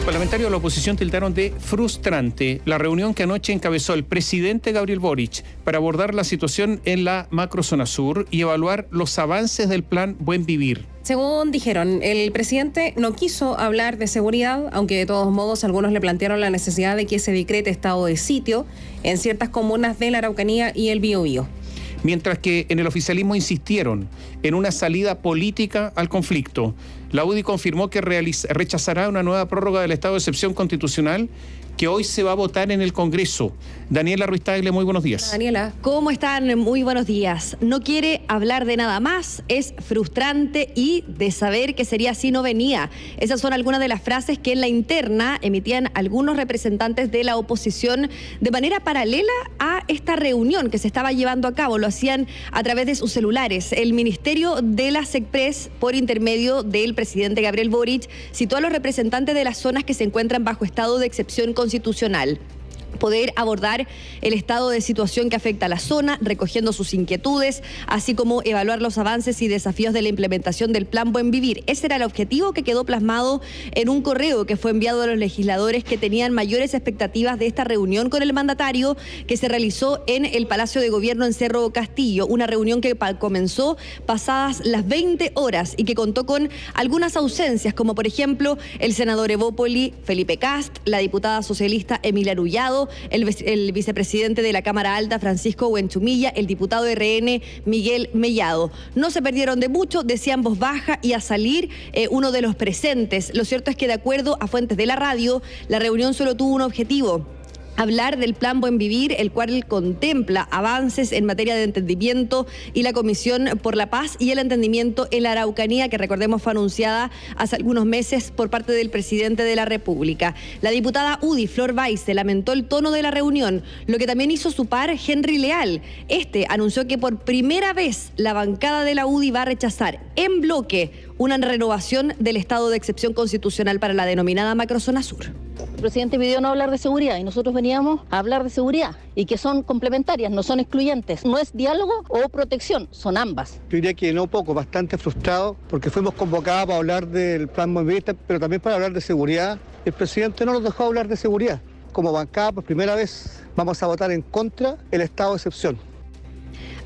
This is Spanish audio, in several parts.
Parlamentarios de la oposición tildaron de frustrante la reunión que anoche encabezó el presidente Gabriel Boric para abordar la situación en la macrozona sur y evaluar los avances del plan Buen Vivir. Según dijeron, el presidente no quiso hablar de seguridad, aunque de todos modos algunos le plantearon la necesidad de que se decrete estado de sitio en ciertas comunas de la Araucanía y el Biobío. Mientras que en el oficialismo insistieron en una salida política al conflicto. La UDI confirmó que rechazará una nueva prórroga del estado de excepción constitucional que hoy se va a votar en el Congreso. Daniela Ruiz Tagle, muy buenos días. Daniela, ¿cómo están? Muy buenos días. No quiere hablar de nada más, es frustrante y de saber que sería así no venía. Esas son algunas de las frases que en la interna emitían algunos representantes de la oposición de manera paralela a esta reunión que se estaba llevando a cabo. Lo hacían a través de sus celulares. El Ministerio de la SECPRES, por intermedio del presidente Gabriel Boric, citó a los representantes de las zonas que se encuentran bajo estado de excepción constitucional poder abordar el estado de situación que afecta a la zona, recogiendo sus inquietudes, así como evaluar los avances y desafíos de la implementación del Plan Buen Vivir. Ese era el objetivo que quedó plasmado en un correo que fue enviado a los legisladores que tenían mayores expectativas de esta reunión con el mandatario que se realizó en el Palacio de Gobierno en Cerro Castillo, una reunión que comenzó pasadas las 20 horas y que contó con algunas ausencias, como por ejemplo el senador Evópoli, Felipe Cast, la diputada socialista Emilia Arullado, el vicepresidente de la Cámara Alta, Francisco Huenchumilla, el diputado de RN, Miguel Mellado. No se perdieron de mucho, decían voz baja y a salir uno de los presentes. Lo cierto es que de acuerdo a fuentes de la radio, la reunión solo tuvo un objetivo: hablar del Plan Buen Vivir, el cual contempla avances en materia de entendimiento y la Comisión por la Paz y el Entendimiento en la Araucanía, que recordemos fue anunciada hace algunos meses por parte del presidente de la República. La diputada UDI, Flor Baise, lamentó el tono de la reunión, lo que también hizo su par Henry Leal. Este anunció que por primera vez la bancada de la UDI va a rechazar en bloque una renovación del estado de excepción constitucional para la denominada macrozona sur. El presidente pidió no hablar de seguridad y nosotros veníamos a hablar de seguridad y que son complementarias, no son excluyentes. No es diálogo o protección, son ambas. Yo diría que no poco, bastante frustrado porque fuimos convocados para hablar del plan Buen Vivir, pero también para hablar de seguridad. El presidente no nos dejó hablar de seguridad. Como bancada, por primera vez vamos a votar en contra del estado de excepción.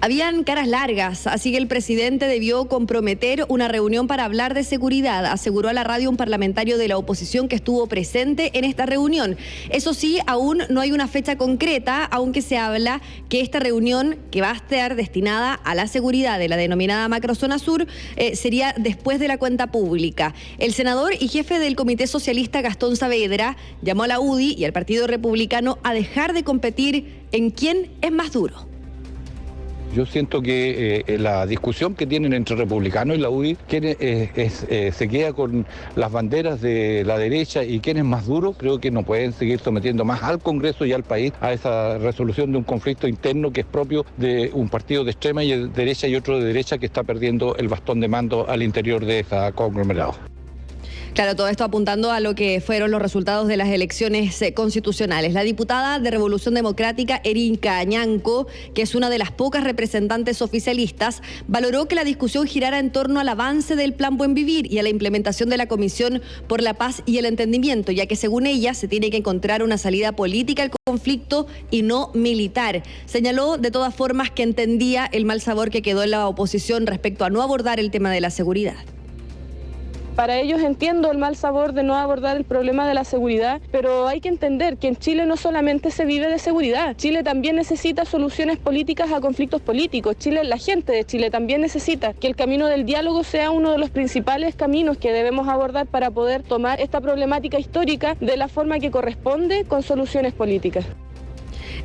Habían caras largas, así que el presidente debió comprometer una reunión para hablar de seguridad, aseguró a la radio un parlamentario de la oposición que estuvo presente en esta reunión. Eso sí, aún no hay una fecha concreta, aunque se habla que esta reunión, que va a estar destinada a la seguridad de la denominada macrozona sur, sería después de la cuenta pública. El senador y jefe del Comité Socialista, Gastón Saavedra, llamó a la UDI y al Partido Republicano a dejar de competir en quién es más duro. Yo siento que la discusión que tienen entre republicanos y la UDI se queda con las banderas de la derecha y quién es más duro. Creo que no pueden seguir sometiendo más al Congreso y al país a esa resolución de un conflicto interno que es propio de un partido de extrema y derecha y otro de derecha que está perdiendo el bastón de mando al interior de ese conglomerado. Claro, todo esto apuntando a lo que fueron los resultados de las elecciones constitucionales. La diputada de Revolución Democrática, Erinka Añanco, que es una de las pocas representantes oficialistas, valoró que la discusión girara en torno al avance del Plan Buen Vivir y a la implementación de la Comisión por la Paz y el Entendimiento, ya que según ella se tiene que encontrar una salida política al conflicto y no militar. Señaló de todas formas que entendía el mal sabor que quedó en la oposición respecto a no abordar el tema de la seguridad. Para ellos entiendo el mal sabor de no abordar el problema de la seguridad, pero hay que entender que en Chile no solamente se vive de seguridad, Chile también necesita soluciones políticas a conflictos políticos. La gente de Chile también necesita que el camino del diálogo sea uno de los principales caminos que debemos abordar para poder tomar esta problemática histórica de la forma que corresponde con soluciones políticas.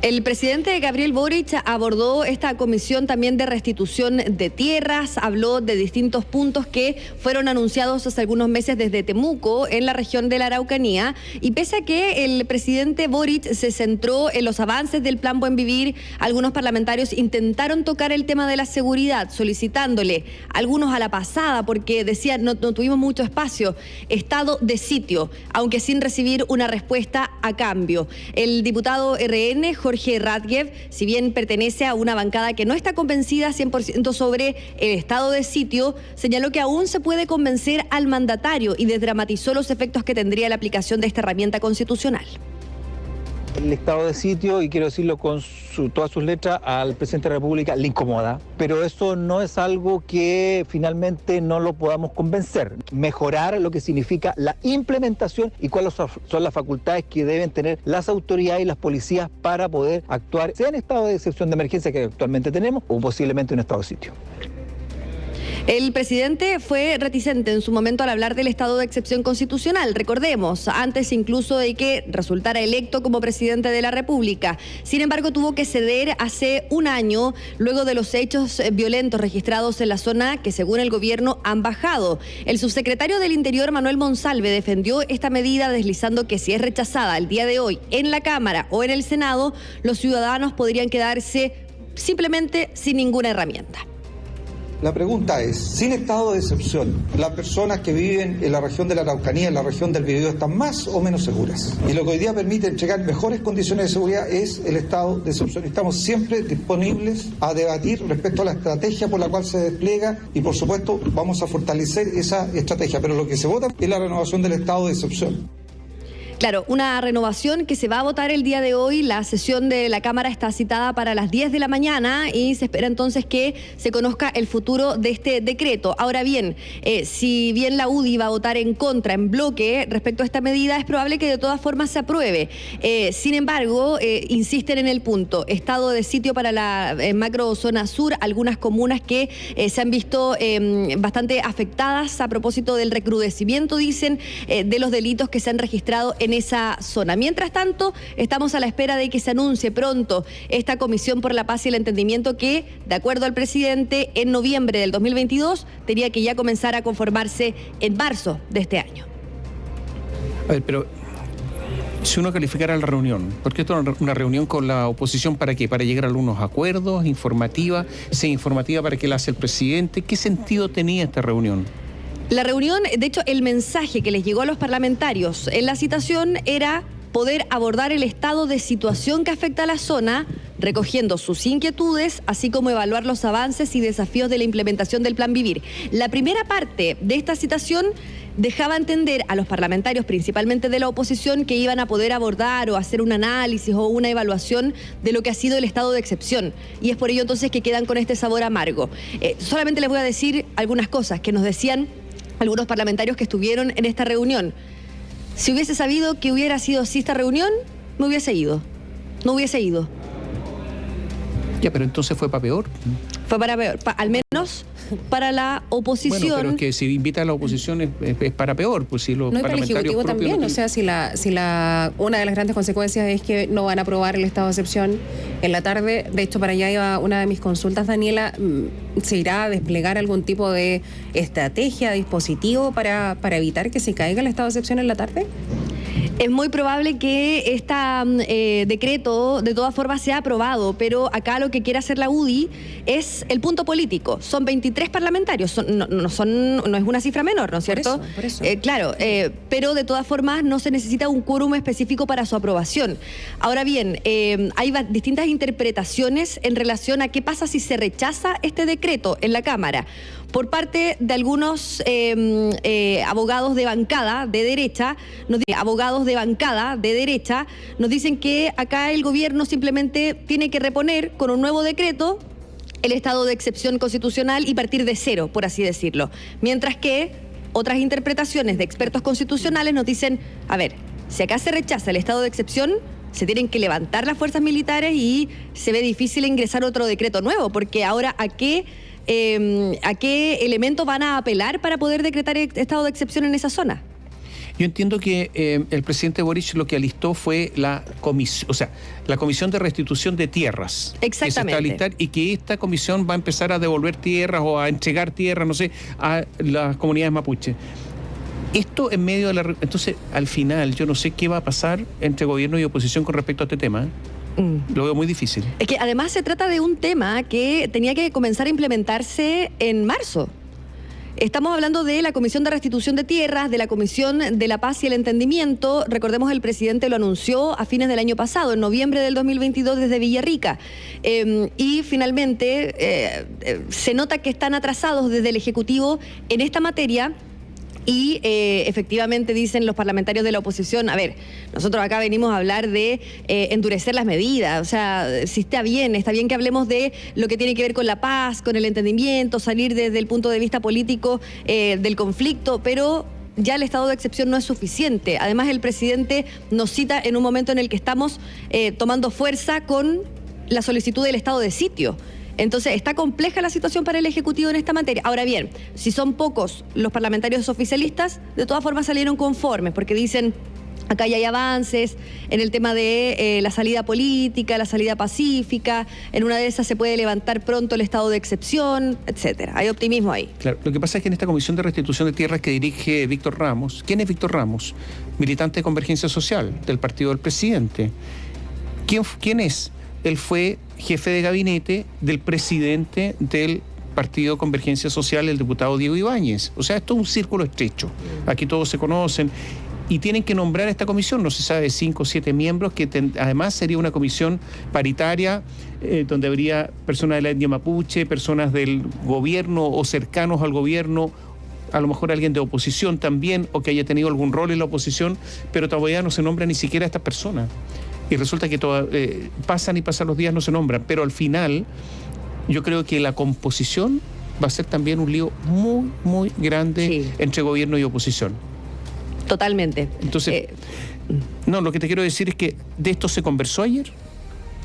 El presidente Gabriel Boric abordó esta comisión también de restitución de tierras, habló de distintos puntos que fueron anunciados hace algunos meses desde Temuco, en la región de la Araucanía, y pese a que el presidente Boric se centró en los avances del Plan Buen Vivir, algunos parlamentarios intentaron tocar el tema de la seguridad, solicitándole, algunos a la pasada, porque decían no tuvimos mucho espacio, estado de sitio, aunque sin recibir una respuesta a cambio. El diputado RN, Jorge Radjev, si bien pertenece a una bancada que no está convencida 100% sobre el estado de sitio, señaló que aún se puede convencer al mandatario y desdramatizó los efectos que tendría la aplicación de esta herramienta constitucional. El estado de sitio, y quiero decirlo con todas sus letras, al presidente de la República le incomoda, pero eso no es algo que finalmente no lo podamos convencer. Mejorar lo que significa la implementación y cuáles son las facultades que deben tener las autoridades y las policías para poder actuar, sea en estado de excepción de emergencia que actualmente tenemos o posiblemente en estado de sitio. El presidente fue reticente en su momento al hablar del estado de excepción constitucional. Recordemos, antes incluso de que resultara electo como presidente de la República. Sin embargo, tuvo que ceder hace un año, luego de los hechos violentos registrados en la zona que, según el gobierno, han bajado. El subsecretario del Interior, Manuel Monsalve, defendió esta medida deslizando que si es rechazada el día de hoy en la Cámara o en el Senado, los ciudadanos podrían quedarse simplemente sin ninguna herramienta. La pregunta es, sin estado de excepción, ¿las personas que viven en la región de la Araucanía, en la región del Biobío, están más o menos seguras? Y lo que hoy día permite entregar mejores condiciones de seguridad es el estado de excepción. Estamos siempre disponibles a debatir respecto a la estrategia por la cual se despliega y, por supuesto, vamos a fortalecer esa estrategia. Pero lo que se vota es la renovación del estado de excepción. Claro, una renovación que se va a votar el día de hoy. La sesión de la Cámara está citada para las 10 de la mañana y se espera entonces que se conozca el futuro de este decreto. Ahora bien, si bien la UDI va a votar en contra, en bloque, respecto a esta medida, es probable que de todas formas se apruebe. Sin embargo, insisten en el punto, estado de sitio para la macrozona sur, algunas comunas que se han visto bastante afectadas a propósito del recrudecimiento, dicen, de los delitos que se han registrado en esa zona. Mientras tanto, estamos a la espera de que se anuncie pronto esta Comisión por la Paz y el Entendimiento que, de acuerdo al presidente, en noviembre del 2022 tenía que ya comenzar a conformarse en marzo de este año. A ver, pero si uno calificara la reunión, porque esto es una reunión con la oposición, ¿para qué? Para llegar a algunos acuerdos, informativa, si informativa, ¿para qué la hace el presidente? ¿Qué sentido tenía esta reunión? La reunión, de hecho, el mensaje que les llegó a los parlamentarios en la citación era poder abordar el estado de situación que afecta a la zona, recogiendo sus inquietudes, así como evaluar los avances y desafíos de la implementación del Plan Vivir. La primera parte de esta citación dejaba entender a los parlamentarios, principalmente de la oposición, que iban a poder abordar o hacer un análisis o una evaluación de lo que ha sido el estado de excepción. Y es por ello entonces que quedan con este sabor amargo. Solamente les voy a decir algunas cosas que nos decían algunos parlamentarios que estuvieron en esta reunión. Si hubiese sabido que hubiera sido así esta reunión, me hubiese ido. No hubiese ido. Ya, pero entonces fue para peor. Fue para peor, al menos para la oposición. Bueno, pero es que si invita a la oposición es para peor, pues si los no, y para el Ejecutivo también, no... o sea, si una de las grandes consecuencias es que no van a aprobar el estado de excepción en la tarde. De hecho, para allá iba una de mis consultas, Daniela, ¿se irá a desplegar algún tipo de estrategia, dispositivo para evitar que se caiga el estado de excepción en la tarde? Es muy probable que este decreto de todas formas sea aprobado, pero acá lo que quiere hacer la UDI es el punto político. Son 23 parlamentarios, no es una cifra menor, ¿no es cierto? Por eso. Claro, pero de todas formas no se necesita un quórum específico para su aprobación. Ahora bien, hay distintas interpretaciones en relación a qué pasa si se rechaza este decreto en la Cámara. Por parte de algunos abogados de bancada de derecha, nos dicen que acá el gobierno simplemente tiene que reponer con un nuevo decreto el estado de excepción constitucional y partir de cero, por así decirlo. Mientras que otras interpretaciones de expertos constitucionales nos dicen, a ver, si acá se rechaza el estado de excepción, se tienen que levantar las fuerzas militares y se ve difícil ingresar otro decreto nuevo, porque ahora ¿a qué elementos van a apelar para poder decretar estado de excepción en esa zona? Yo entiendo que el presidente Boric lo que alistó fue la comisión de restitución de tierras. Exactamente. Que se está a alistar y que esta comisión va a empezar a devolver tierras o a entregar tierras, no sé, a las comunidades mapuche. Esto en medio de la... Entonces, al final, yo no sé qué va a pasar entre gobierno y oposición con respecto a este tema. Lo veo muy difícil. Es que además se trata de un tema que tenía que comenzar a implementarse en marzo. Estamos hablando de la Comisión de Restitución de Tierras, de la Comisión de la Paz y el Entendimiento. Recordemos, el presidente lo anunció a fines del año pasado, en noviembre del 2022, desde Villarrica. Y finalmente se nota que están atrasados desde el Ejecutivo en esta materia. Y efectivamente dicen los parlamentarios de la oposición, a ver, nosotros acá venimos a hablar de endurecer las medidas, o sea, si está bien que hablemos de lo que tiene que ver con la paz, con el entendimiento, salir desde el punto de vista político del conflicto, pero ya el estado de excepción no es suficiente. Además, el presidente nos cita en un momento en el que estamos tomando fuerza con la solicitud del estado de sitio. Entonces, está compleja la situación para el Ejecutivo en esta materia. Ahora bien, si son pocos los parlamentarios oficialistas, de todas formas salieron conformes, porque dicen, acá ya hay avances en el tema de la salida política, la salida pacífica, en una de esas se puede levantar pronto el estado de excepción, etcétera. Hay optimismo ahí. Claro, lo que pasa es que en esta Comisión de Restitución de Tierras que dirige Víctor Ramos, ¿quién es Víctor Ramos? Militante de Convergencia Social, del partido del presidente. ¿Quién es? Él fue jefe de gabinete del presidente del Partido Convergencia Social, el diputado Diego Ibáñez. O sea, esto es un círculo estrecho. Aquí todos se conocen y tienen que nombrar esta comisión. No se sabe, de 5 o 7 miembros, que además sería una comisión paritaria donde habría personas de la etnia mapuche, personas del gobierno o cercanos al gobierno, a lo mejor alguien de oposición también, o que haya tenido algún rol en la oposición, pero todavía no se nombra ni siquiera a estas personas. Y resulta que pasan los días, no se nombran. Pero al final, yo creo que la composición va a ser también un lío muy, muy grande entre gobierno y oposición. Totalmente. Entonces, no, lo que te quiero decir es que de esto se conversó ayer,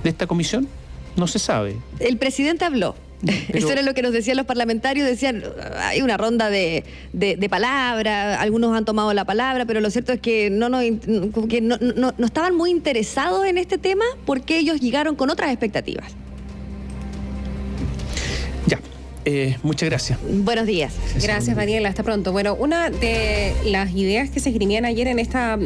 de esta comisión, no se sabe. El presidente habló. Eso era lo que nos decían los parlamentarios, decían, hay una ronda de palabras, algunos han tomado la palabra, pero lo cierto es que no estaban muy interesados en este tema porque ellos llegaron con otras expectativas. Ya. Muchas gracias. Buenos días. Gracias, Daniela. Hasta pronto. Bueno, una de las ideas que se esgrimían ayer en esta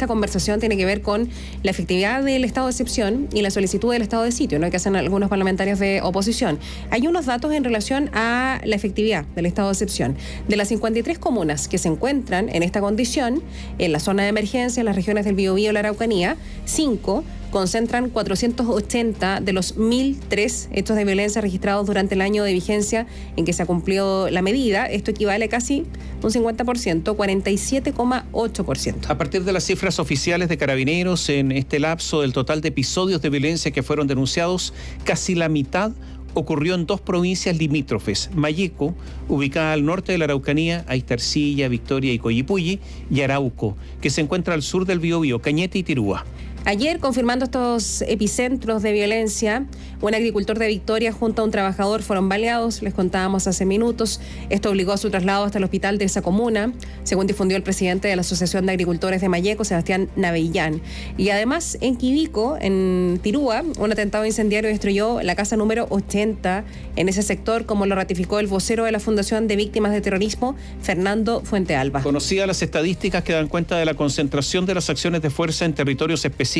conversación tiene que ver con la efectividad del estado de excepción y la solicitud del estado de sitio, ¿no?, que hacen algunos parlamentarios de oposición. Hay unos datos en relación a la efectividad del estado de excepción. De las 53 comunas que se encuentran en esta condición, en la zona de emergencia, en las regiones del Biobío y la Araucanía, 5 concentran 480 de los 1.003 hechos de violencia registrados durante el año de vigencia en que se ha cumplido la medida. Esto equivale a casi un 50%, 47,8%. A partir de las cifras oficiales de Carabineros, en este lapso del total de episodios de violencia que fueron denunciados, casi la mitad ocurrió en 2 provincias limítrofes: Malleco, ubicada al norte de la Araucanía, ahí está Ercilla, Victoria y Coyipulli, y Arauco, que se encuentra al sur del Biobío, Cañete y Tirúa. Ayer, confirmando estos epicentros de violencia, un agricultor de Victoria junto a un trabajador fueron baleados, les contábamos hace minutos. Esto obligó a su traslado hasta el hospital de esa comuna, según difundió el presidente de la Asociación de Agricultores de Malleco, Sebastián Navellán. Y además, en Quibico, en Tirúa, un atentado incendiario destruyó la casa número 80 en ese sector, como lo ratificó el vocero de la Fundación de Víctimas de Terrorismo, Fernando Fuentealba. Conocidas las estadísticas que dan cuenta de la concentración de las acciones de fuerza en territorios específicos,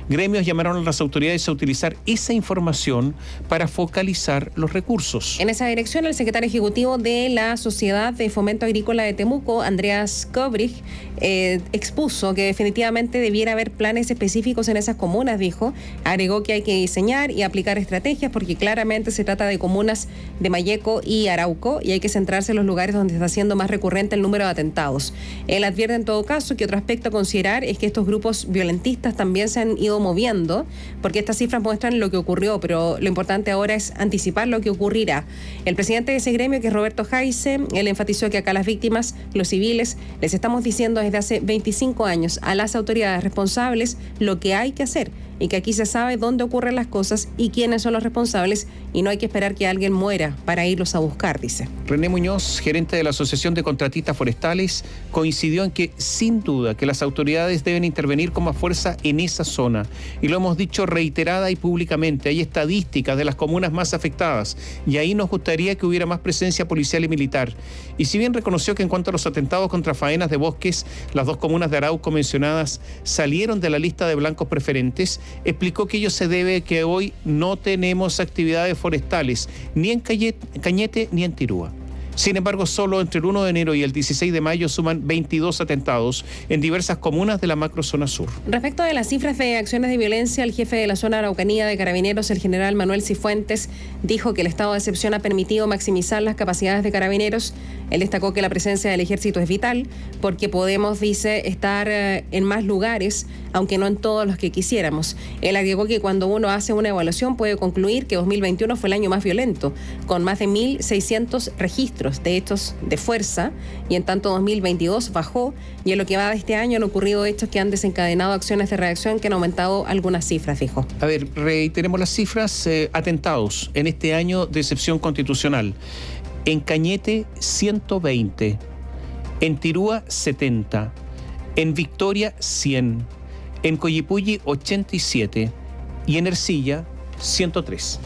gremios llamaron a las autoridades a utilizar esa información para focalizar los recursos. En esa dirección, el secretario ejecutivo de la Sociedad de Fomento Agrícola de Temuco, Andreas Kobrich, expuso que definitivamente debiera haber planes específicos en esas comunas, dijo. Agregó que hay que diseñar y aplicar estrategias porque claramente se trata de comunas de Malleco y Arauco y hay que centrarse en los lugares donde está siendo más recurrente el número de atentados. Él advierte en todo caso que otro aspecto a considerar es que estos grupos violentistas también se han ido moviendo, porque estas cifras muestran lo que ocurrió, pero lo importante ahora es anticipar lo que ocurrirá. El presidente de ese gremio, que es Roberto Jaise, él enfatizó que acá las víctimas, los civiles, les estamos diciendo desde hace 25 años a las autoridades responsables lo que hay que hacer y que aquí se sabe dónde ocurren las cosas y quiénes son los responsables y no hay que esperar que alguien muera para irlos a buscar, dice. René Muñoz, gerente de la Asociación de Contratistas Forestales, coincidió en que sin duda que las autoridades deben intervenir con más fuerza en esa zona y lo hemos dicho reiterada y públicamente. Hay estadísticas de las comunas más afectadas y ahí nos gustaría que hubiera más presencia policial y militar. Y si bien reconoció que en cuanto a los atentados contra faenas de bosques, las 2 comunas de Arauco mencionadas salieron de la lista de blancos preferentes, explicó que ello se debe a que hoy no tenemos actividades forestales, ni en Cañete ni en Tirúa. Sin embargo, solo entre el 1 de enero y el 16 de mayo suman 22 atentados en diversas comunas de la macrozona sur. Respecto de las cifras de acciones de violencia, el jefe de la zona Araucanía de Carabineros, el general Manuel Cifuentes, dijo que el estado de excepción ha permitido maximizar las capacidades de Carabineros. Él destacó que la presencia del ejército es vital porque podemos, dice, estar en más lugares, aunque no en todos los que quisiéramos. Él agregó que cuando uno hace una evaluación puede concluir que 2021 fue el año más violento, con más de 1.600 registros de hechos de fuerza, y en tanto 2022 bajó, y en lo que va de este año han ocurrido hechos que han desencadenado acciones de reacción que han aumentado algunas cifras, dijo. A ver, reiteremos las cifras. Atentados en este año de excepción constitucional. En Cañete, 120. En Tirúa, 70. En Victoria, 100. En Coyipulli, 87. Y en Ercilla, 103.